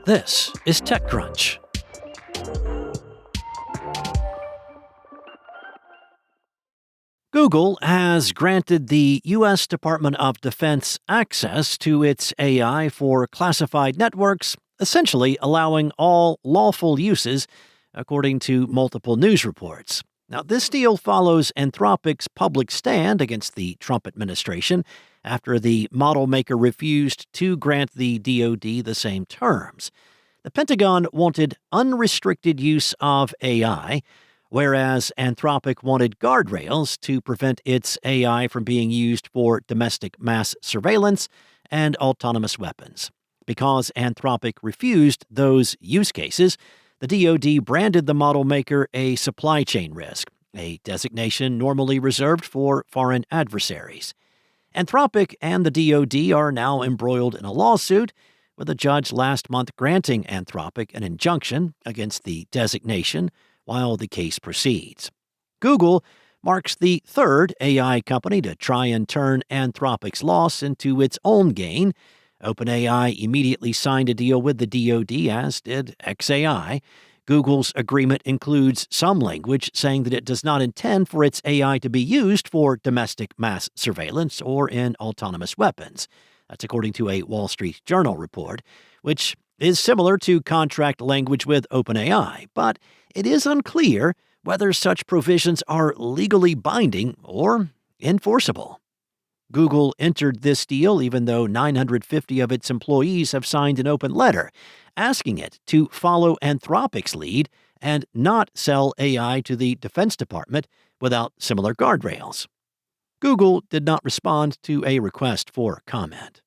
This is TechCrunch. Google has granted the U.S. Department of Defense access to its AI for classified networks, essentially allowing all lawful uses, according to multiple news reports. Now, this deal follows Anthropic's public stand against the Trump administration after the model maker refused to grant the DoD the same terms. The Pentagon wanted unrestricted use of AI, whereas Anthropic wanted guardrails to prevent its AI from being used for domestic mass surveillance and autonomous weapons. Because Anthropic refused those use cases, the DoD branded the model maker a supply chain risk, a designation normally reserved for foreign adversaries. Anthropic and the DoD are now embroiled in a lawsuit, with a judge last month granting Anthropic an injunction against the designation while the case proceeds. Google marks the third AI company to try and turn Anthropic's loss into its own gain. OpenAI immediately signed a deal with the DoD, as did xAI. Google's agreement includes some language saying that it does not intend for its AI to be used for domestic mass surveillance or in autonomous weapons. That's according to a Wall Street Journal report, which is similar to contract language with OpenAI, but it is unclear whether such provisions are legally binding or enforceable. Google entered this deal even though 950 of its employees have signed an open letter asking it to follow Anthropic's lead and not sell AI to the Defense Department without similar guardrails. Google did not respond to a request for comment.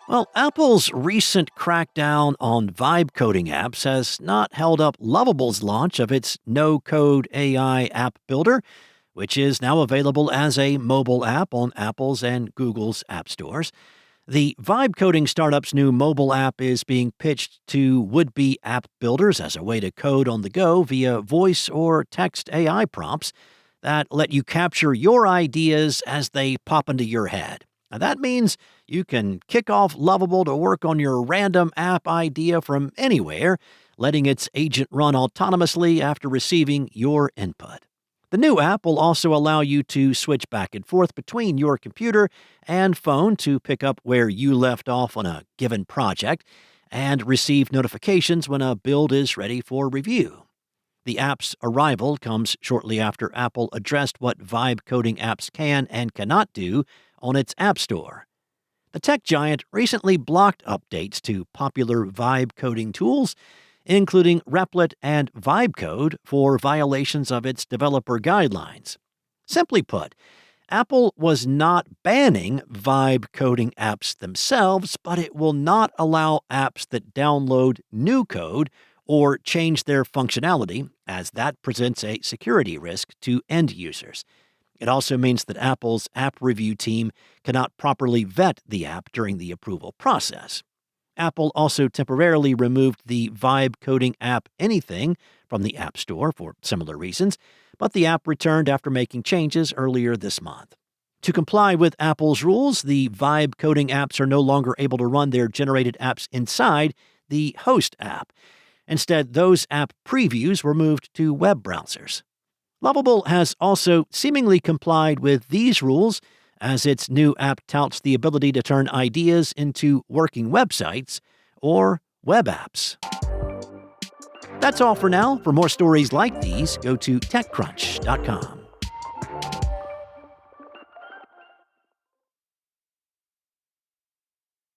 Well, Apple's recent crackdown on vibe coding apps has not held up Lovable's launch of its no-code AI app builder, which is now available as a mobile app on Apple's and Google's app stores. The vibe coding startup's new mobile app is being pitched to would-be app builders as a way to code on the go via voice or text AI prompts that let you capture your ideas as they pop into your head. Now, that means you can kick off Lovable to work on your random app idea from anywhere, letting its agent run autonomously after receiving your input. The new app will also allow you to switch back and forth between your computer and phone to pick up where you left off on a given project and receive notifications when a build is ready for review. The app's arrival comes shortly after Apple addressed what vibe coding apps can and cannot do on its App Store. The tech giant recently blocked updates to popular vibe coding tools, including Replit and VibeCode, for violations of its developer guidelines. Simply put, Apple was not banning vibe coding apps themselves, but it will not allow apps that download new code or change their functionality, as that presents a security risk to end users. It also means that Apple's app review team cannot properly vet the app during the approval process. Apple also temporarily removed the vibe coding app Anything from the App Store for similar reasons, but the app returned after making changes earlier this month. To comply with Apple's rules, the vibe coding apps are no longer able to run their generated apps inside the host app. Instead, those app previews were moved to web browsers. Lovable has also seemingly complied with these rules, as its new app touts the ability to turn ideas into working websites or web apps. That's all for now. For more stories like these, go to TechCrunch.com.